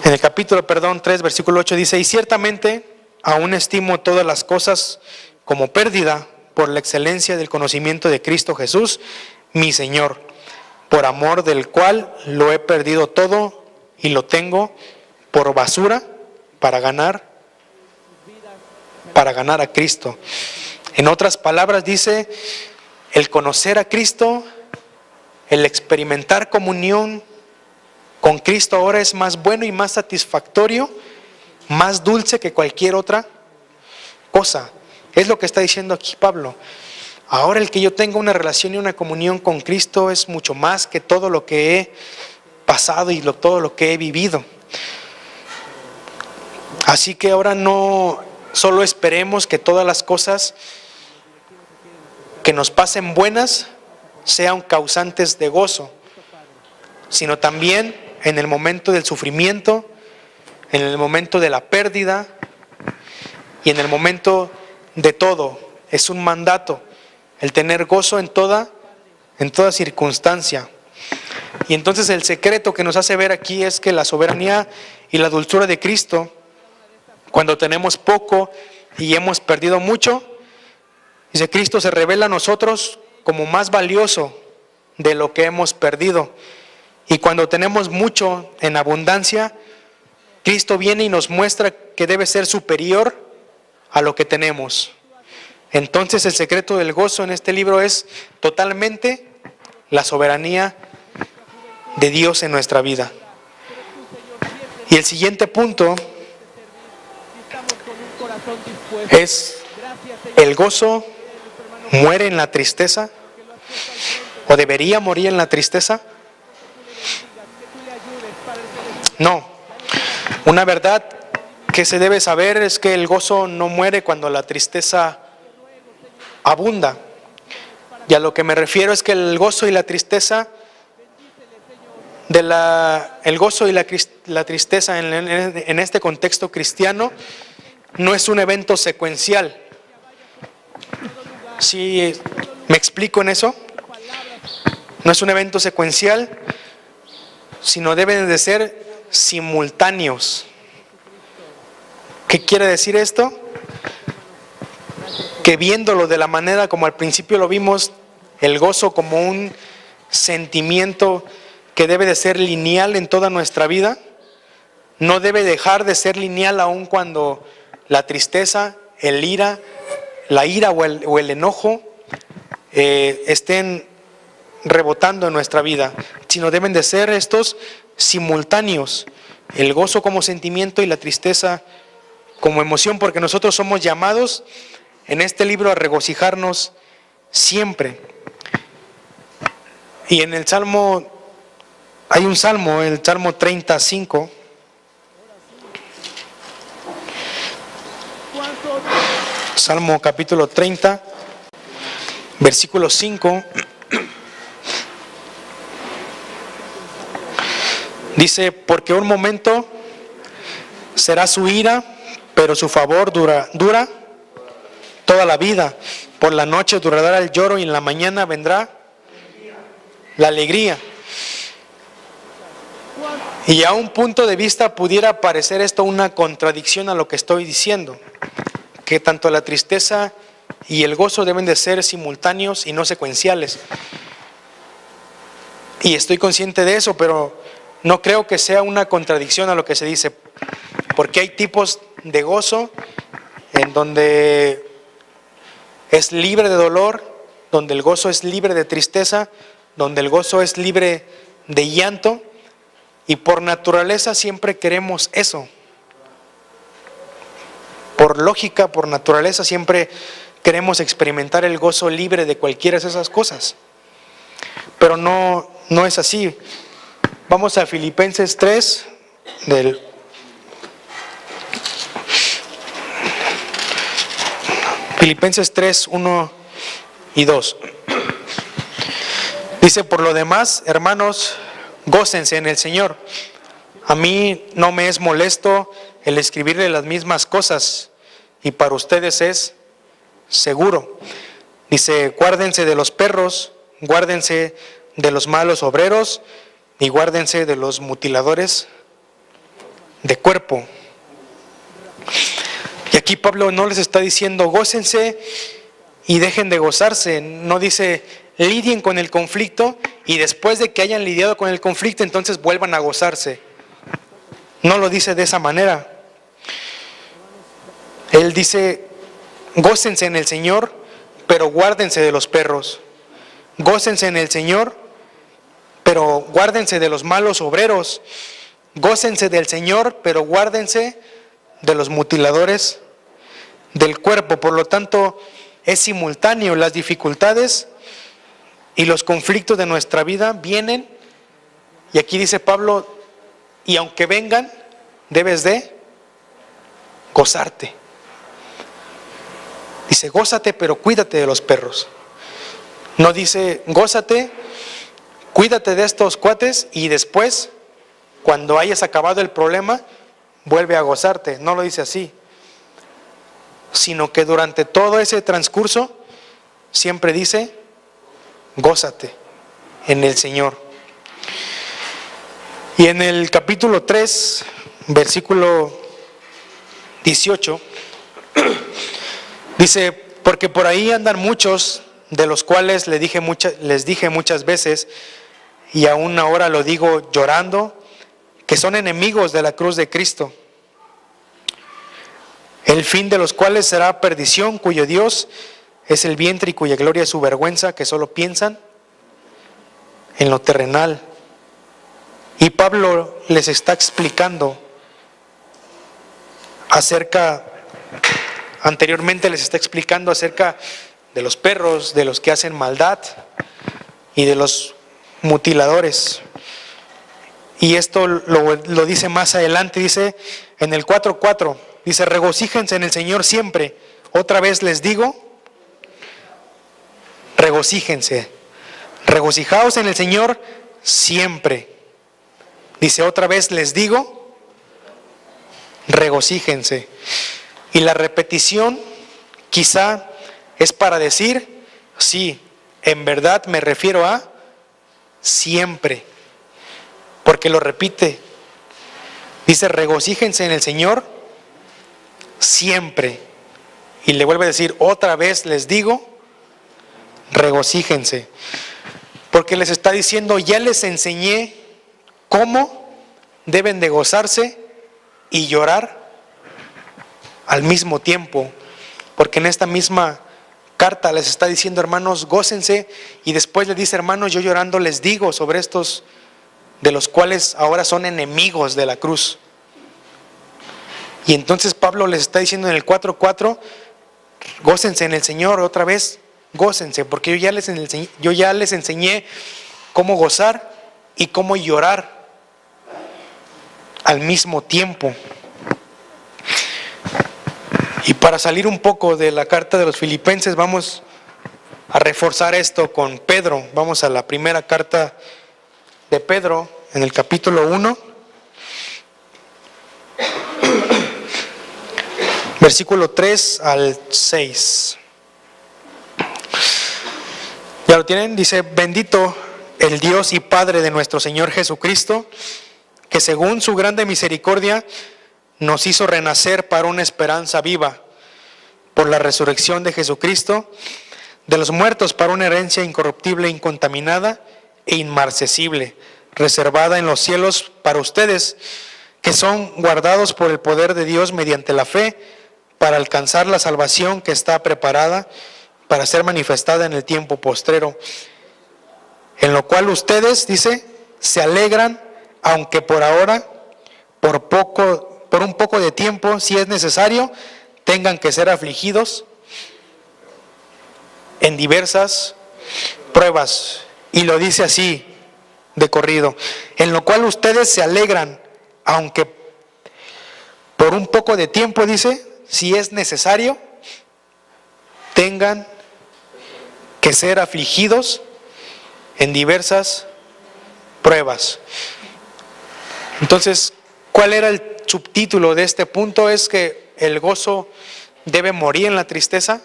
en el capítulo 3, versículo 8 dice: y ciertamente aún estimo todas las cosas como pérdida por la excelencia del conocimiento de Cristo Jesús, mi Señor, por amor del cual lo he perdido todo y lo tengo por basura para ganar a Cristo. En otras palabras dice, el conocer a Cristo, el experimentar comunión con Cristo ahora es más bueno y más satisfactorio, más dulce que cualquier otra cosa. Es lo que está diciendo aquí Pablo. Ahora el que yo tenga una relación y una comunión con Cristo es mucho más que todo lo que he pasado y todo lo que he vivido. Así que ahora no solo esperemos que todas las cosas que nos pasen buenas sean causantes de gozo, sino también en el momento del sufrimiento, en el momento de la pérdida y en el momento de todo. Es un mandato el tener gozo en toda circunstancia. Y entonces el secreto que nos hace ver aquí es que la soberanía y la dulzura de Cristo, cuando tenemos poco y hemos perdido mucho, dice, Cristo se revela a nosotros como más valioso de lo que hemos perdido. Y cuando tenemos mucho en abundancia, Cristo viene y nos muestra que debe ser superior a lo que tenemos. Entonces el secreto del gozo en este libro es totalmente la soberanía de Dios en nuestra vida. Y el siguiente punto es: el gozo muere en la tristeza, o debería morir en la tristeza. No. Una verdad que se debe saber es que el gozo no muere cuando la tristeza abunda. Y a lo que me refiero es que el gozo y la tristeza el gozo y la tristeza en este contexto cristiano no es un evento secuencial. ¿Sí me explico en eso? No es un evento secuencial, sino deben de ser simultáneos. ¿Qué quiere decir esto? Que viéndolo de la manera como al principio lo vimos, el gozo como un sentimiento que debe de ser lineal en toda nuestra vida, no debe dejar de ser lineal aun cuando la tristeza, la ira o el enojo estén rebotando en nuestra vida, sino deben de ser estos simultáneos. el gozo como sentimiento y la tristeza como emoción, porque nosotros somos llamados en este libro a regocijarnos siempre. Y en el Salmo, hay un Salmo, el Salmo 35, Salmo capítulo 30, versículo 5, dice: porque un momento será su ira, pero su favor dura toda la vida. Por la noche durará el lloro y en la mañana vendrá la alegría. Y a un punto de vista pudiera parecer esto una contradicción a lo que estoy diciendo, que tanto la tristeza y el gozo deben de ser simultáneos y no secuenciales. Y estoy consciente de eso, pero no creo que sea una contradicción a lo que se dice, porque hay tipos de gozo en donde es libre de dolor, donde el gozo es libre de tristeza, donde el gozo es libre de llanto, y por naturaleza siempre queremos eso. Por lógica, por naturaleza siempre queremos experimentar el gozo libre de cualquiera de esas cosas. Pero no es así. Vamos a Filipenses 3, Filipenses 3, 1 y 2. Dice: por lo demás, hermanos, gócense en el Señor. A mí no me es molesto el escribirle las mismas cosas, y para ustedes es seguro. Dice: guárdense de los perros, guárdense de los malos obreros, y guárdense de los mutiladores de cuerpo. Y aquí Pablo no les está diciendo gócense y dejen de gozarse. No dice lidien con el conflicto y después de que hayan lidiado con el conflicto entonces vuelvan a gozarse. No lo dice de esa manera. Él dice: gócense en el Señor, pero guárdense de los perros. Gócense en el Señor, pero guárdense de los malos obreros. Gócense del Señor, pero guárdense de los mutiladores del cuerpo. Por lo tanto, es simultáneo. Las dificultades y los conflictos de nuestra vida vienen, y aquí dice Pablo, y aunque vengan, debes de gozarte. Dice: gózate, pero cuídate de los perros. No dice gózate, cuídate de estos cuates y después, cuando hayas acabado el problema, vuelve a gozarte. No lo dice así, sino que durante todo ese transcurso siempre dice: gózate en el Señor. Y en el capítulo 3, versículo 18, dice: porque por ahí andan muchos, de los cuales les dije muchas veces, y aún ahora lo digo llorando, que son enemigos de la cruz de Cristo, el fin de los cuales será perdición, cuyo Dios es el vientre y cuya gloria es su vergüenza, que solo piensan en lo terrenal. Y Pablo les está explicando anteriormente les está explicando acerca de los perros, de los que hacen maldad y de los mutiladores. Y esto lo dice más adelante, dice en el 4:4, dice: regocíjense en el Señor siempre. Otra vez les digo, regocíjense. Regocijaos en el Señor siempre. Dice: otra vez les digo, regocíjense. Y la repetición quizá es para decir, sí, en verdad me refiero a siempre, porque lo repite. Dice: regocíjense en el Señor siempre. Y le vuelve a decir: otra vez les digo, regocíjense. Porque les está diciendo: ya les enseñé cómo deben de gozarse y llorar al mismo tiempo. Porque en esta misma carta les está diciendo: hermanos, gócense, y después les dice: hermanos, yo llorando les digo sobre estos de los cuales ahora son enemigos de la cruz. Y entonces Pablo les está diciendo en el 4:4, gócense en el Señor otra vez, gócense, porque yo ya les enseñé cómo gozar y cómo llorar al mismo tiempo. Y para salir un poco de la carta de los Filipenses, vamos a reforzar esto con Pedro. Vamos a la primera carta de Pedro, en el capítulo 1, versículo 3 al 6. ¿Ya lo tienen? Dice: bendito el Dios y Padre de nuestro Señor Jesucristo, que según su grande misericordia nos hizo renacer para una esperanza viva, por la resurrección de Jesucristo de los muertos, para una herencia incorruptible, incontaminada e inmarcesible, reservada en los cielos para ustedes, que son guardados por el poder de Dios mediante la fe, para alcanzar la salvación que está preparada para ser manifestada en el tiempo postrero, en lo cual ustedes, dice, se alegran, aunque por ahora, por un poco de tiempo, si es necesario, tengan que ser afligidos en diversas pruebas. Y lo dice así de corrido: en lo cual ustedes se alegran, aunque por un poco de tiempo, dice, si es necesario, tengan que ser afligidos en diversas pruebas. Entonces, ¿cuál era el subtítulo de este punto? Es que el gozo debe morir en la tristeza.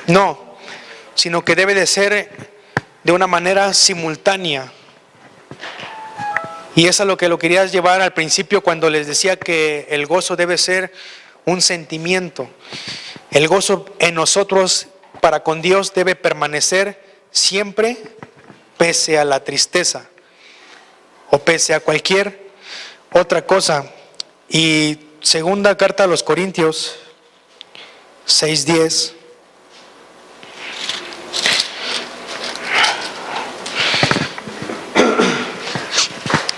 No, sino que debe de ser de una manera simultánea. Y eso es lo que lo querías llevar al principio cuando les decía que el gozo debe ser un sentimiento. El gozo en nosotros para con Dios debe permanecer siempre, pese a la tristeza o pese a cualquier otra cosa. Y segunda carta a los Corintios 6:10.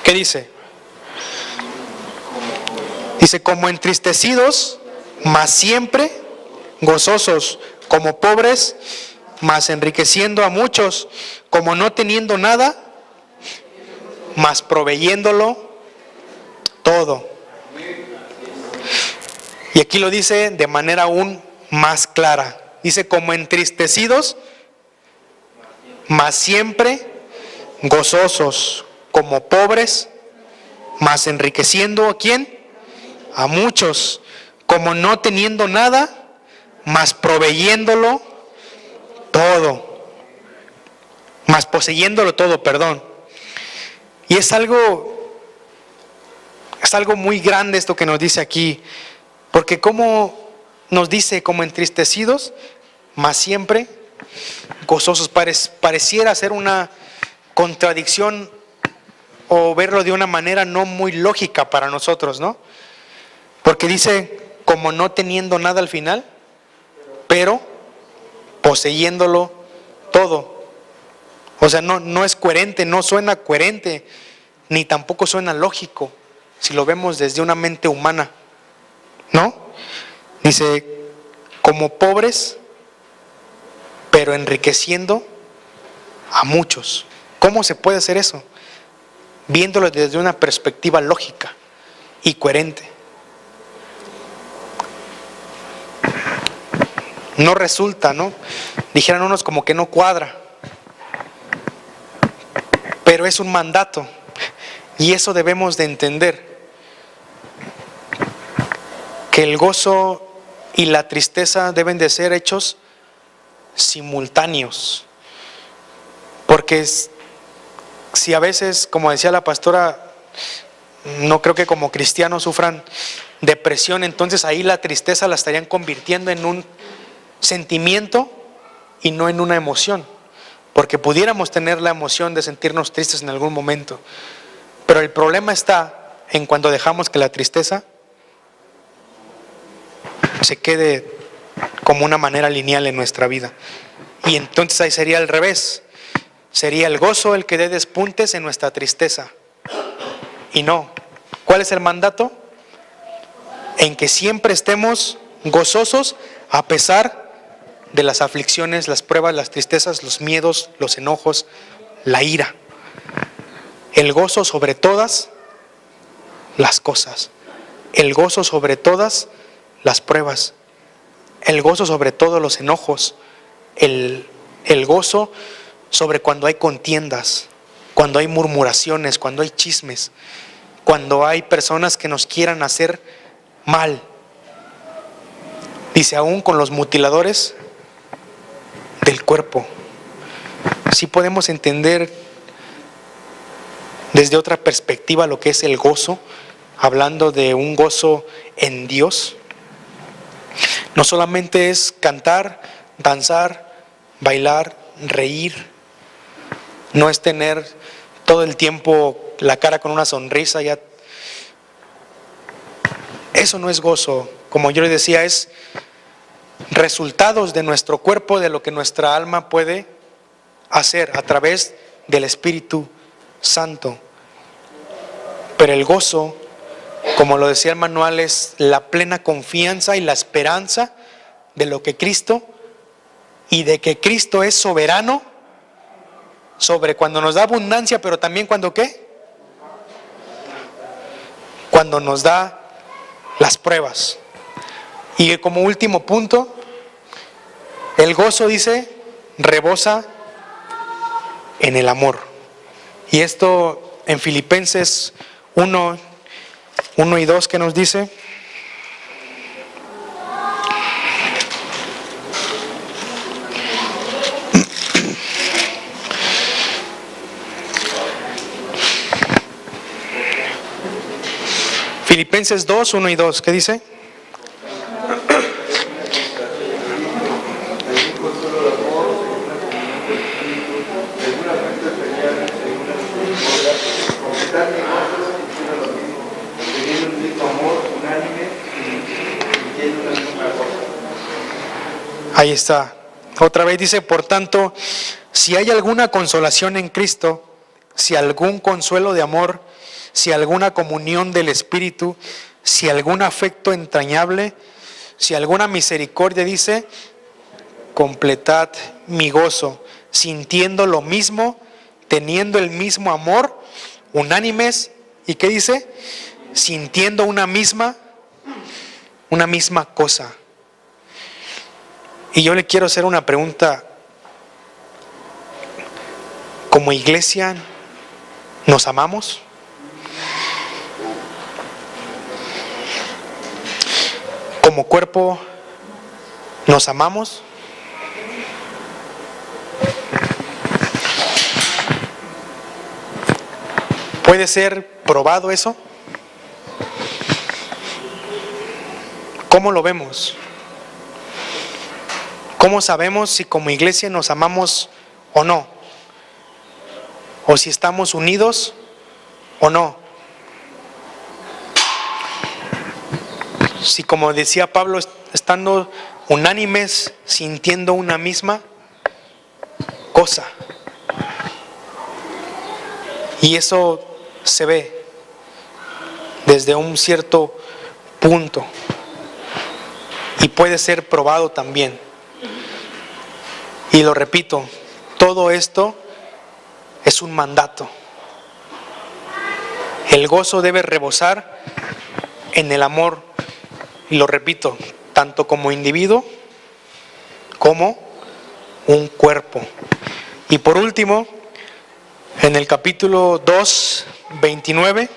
¿Qué dice? Dice: como entristecidos, mas siempre gozosos, como pobres, mas enriqueciendo a muchos, como no teniendo nada, mas proveyéndolo todo. Y aquí lo dice de manera aún más clara. Dice: como entristecidos, mas siempre gozosos, como pobres, mas enriqueciendo ¿a quién? A muchos, como no teniendo nada, mas proveyéndolo todo, mas poseyéndolo todo, perdón. Y es algo muy grande esto que nos dice aquí, porque como nos dice como entristecidos, mas siempre gozosos. Pareciera ser una contradicción o verlo de una manera no muy lógica para nosotros, ¿no? Porque dice como no teniendo nada al final, pero poseyéndolo todo. O sea, no es coherente, no suena coherente, ni tampoco suena lógico, si lo vemos desde una mente humana, ¿no? Dice, como pobres, pero enriqueciendo a muchos. ¿Cómo se puede hacer eso? Viéndolo desde una perspectiva lógica y coherente. No resulta, ¿no? Dijeran unos como que no cuadra. Pero es un mandato. Y eso debemos de entender. Que el gozo y la tristeza deben de ser hechos simultáneos. Porque si a veces, como decía la pastora, no creo que como cristianos sufran depresión, entonces ahí la tristeza la estarían convirtiendo en un sentimiento y no en una emoción, porque pudiéramos tener la emoción de sentirnos tristes en algún momento, pero el problema está en cuando dejamos que la tristeza se quede como una manera lineal en nuestra vida, y entonces ahí sería al revés. sería el gozo el que dé despuntes en nuestra tristeza. Y no. ¿Cuál es el mandato? En que siempre estemos gozosos a pesar de las aflicciones, las pruebas, las tristezas, los miedos, los enojos, la ira. El gozo sobre todas las cosas. El gozo sobre todas las pruebas. El gozo sobre todos los enojos. El gozo sobre cuando hay contiendas, cuando hay murmuraciones, cuando hay chismes, cuando hay personas que nos quieran hacer mal. Dice, aún con los mutiladores del cuerpo. Sí podemos entender desde otra perspectiva lo que es el gozo, hablando de un gozo en Dios. No solamente es cantar, danzar, bailar, reír, no es tener todo el tiempo la cara con una sonrisa. Ya. Eso no es gozo. Como yo les decía, es resultados de nuestro cuerpo, de lo que nuestra alma puede hacer a través del Espíritu Santo. Pero el gozo, como lo decía el manual, es la plena confianza y la esperanza de lo que Cristo y de que Cristo es soberano sobre cuando nos da abundancia, pero también cuando ¿qué? Cuando nos da las pruebas. Y como último punto, el gozo, dice, rebosa en el amor. Y esto en Filipenses 1 y 2, ¿qué nos dice? Filipenses 2, 1 y 2, ¿qué dice? Ahí está. Otra vez dice, por tanto, si hay alguna consolación en Cristo, si algún consuelo de amor, si alguna comunión del Espíritu, si algún afecto entrañable, si alguna misericordia, dice, completad mi gozo, sintiendo lo mismo, teniendo el mismo amor, unánimes, ¿y qué dice? Sintiendo una misma cosa. Y yo le quiero hacer una pregunta. ¿Como iglesia nos amamos? ¿Como cuerpo nos amamos? ¿Puede ser probado eso? ¿Cómo lo vemos? ¿Cómo sabemos si como iglesia nos amamos o no? ¿O si estamos unidos o no? Si, como decía Pablo, estando unánimes, sintiendo una misma cosa. Y eso se ve desde un cierto punto. Y puede ser probado también. Y lo repito, todo esto es un mandato. El gozo debe rebosar en el amor. Y lo repito, tanto como individuo como un cuerpo. Y por último, en el capítulo 2, 29,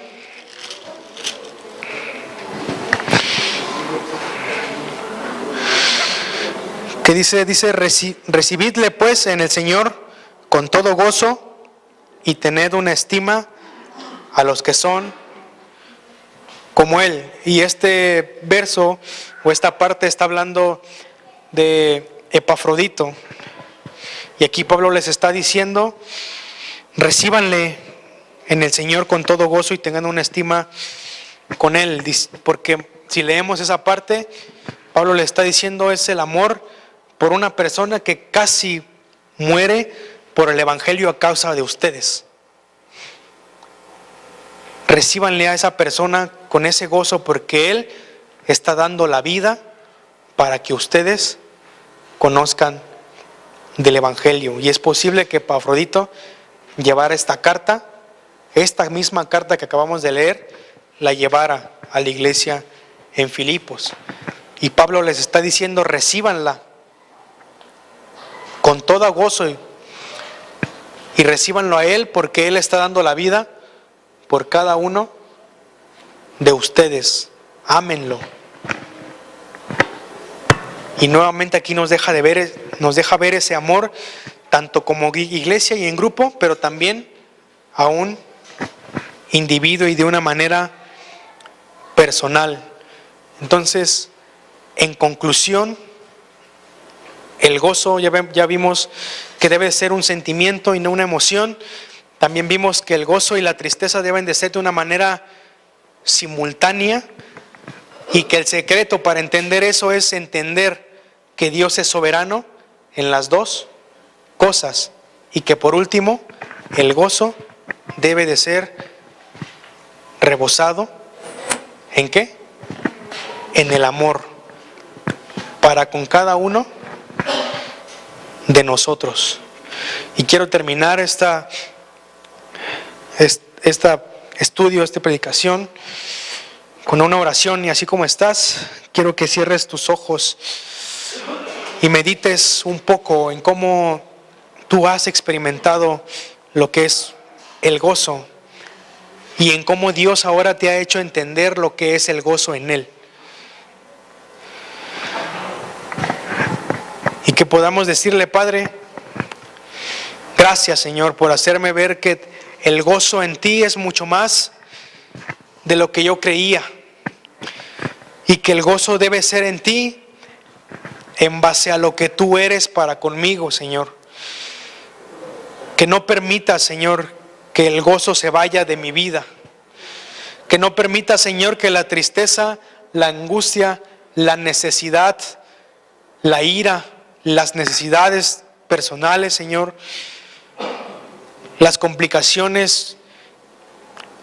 que dice, recibidle pues en el Señor con todo gozo y tened una estima a los que son como Él. Y este verso o esta parte está hablando de Epafrodito. Y aquí Pablo les está diciendo, recíbanle en el Señor con todo gozo y tengan una estima con Él. Porque si leemos esa parte, Pablo le está diciendo es el amor por una persona que casi muere por el Evangelio a causa de ustedes. Recíbanle a esa persona con ese gozo porque Él está dando la vida para que ustedes conozcan del Evangelio. Y es posible que Epafrodito llevara esta carta, esta misma carta que acabamos de leer, la llevara a la iglesia en Filipos. Y Pablo les está diciendo, recíbanla con todo gozo y recíbanlo a Él porque Él está dando la vida por cada uno de ustedes. Ámenlo. Y nuevamente aquí nos deja ver ese amor, tanto como iglesia y en grupo, pero también a un individuo y de una manera personal. Entonces, en conclusión, el gozo ya vimos que debe ser un sentimiento y no una emoción. También vimos que el gozo y la tristeza deben de ser de una manera simultánea y que el secreto para entender eso es entender que Dios es soberano en las dos cosas y que por último el gozo debe de ser rebosado ¿en qué? En el amor para con cada uno de nosotros. Y quiero terminar esta predicación con una oración, y así como estás, quiero que cierres tus ojos y medites un poco en cómo tú has experimentado lo que es el gozo y en cómo Dios ahora te ha hecho entender lo que es el gozo en Él. Y que podamos decirle, Padre, gracias Señor por hacerme ver que el gozo en ti es mucho más de lo que yo creía y que el gozo debe ser en ti en base a lo que tú eres para conmigo, Señor. Que no permita, Señor, que el gozo se vaya de mi vida. Que no permita, Señor, que la tristeza, la angustia, la necesidad, la ira, las necesidades personales, Señor, las complicaciones,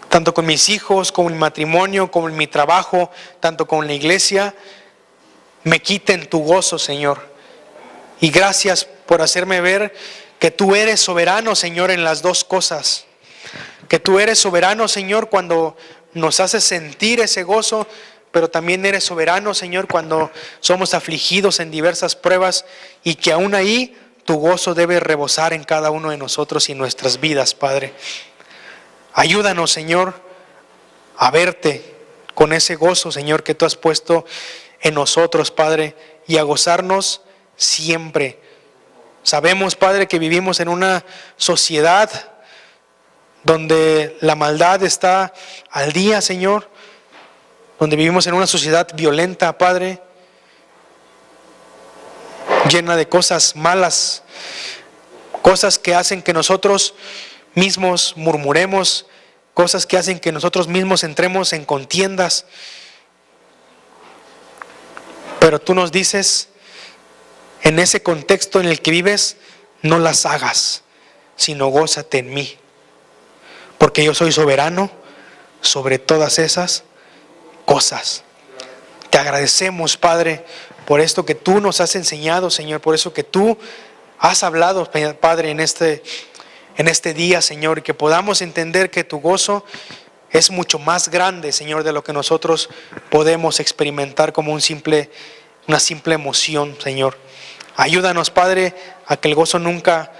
tanto con mis hijos, como en mi matrimonio, como en mi trabajo, tanto con la iglesia, me quiten tu gozo, Señor. Y gracias por hacerme ver que tú eres soberano, Señor, en las dos cosas. Que tú eres soberano, Señor, cuando nos haces sentir ese gozo, pero también eres soberano, Señor, cuando somos afligidos en diversas pruebas y que aún ahí tu gozo debe rebosar en cada uno de nosotros y nuestras vidas, Padre. Ayúdanos, Señor, a verte con ese gozo, Señor, que tú has puesto en nosotros, Padre, y a gozarnos siempre. Sabemos, Padre, que vivimos en una sociedad donde la maldad está al día, Señor, donde vivimos en una sociedad violenta, Padre, llena de cosas malas, cosas que hacen que nosotros mismos murmuremos, cosas que hacen que nosotros mismos entremos en contiendas. Pero tú nos dices, en ese contexto en el que vives, no las hagas, sino gózate en mí, porque yo soy soberano sobre todas esas cosas. Te agradecemos, Padre, por esto que tú nos has enseñado, Señor, por eso que tú has hablado, Padre, en este día, Señor, y que podamos entender que tu gozo es mucho más grande, Señor, de lo que nosotros podemos experimentar como una simple emoción, Señor. Ayúdanos, Padre, a que el gozo nunca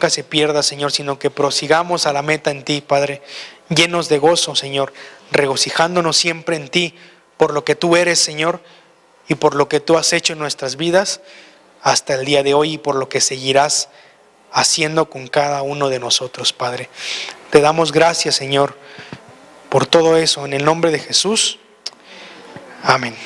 se pierda, Señor, sino que prosigamos a la meta en ti, Padre, llenos de gozo, Señor, regocijándonos siempre en ti, por lo que tú eres, Señor, y por lo que tú has hecho en nuestras vidas hasta el día de hoy y por lo que seguirás haciendo con cada uno de nosotros, Padre. Te damos gracias, Señor, por todo eso, en el nombre de Jesús. Amén.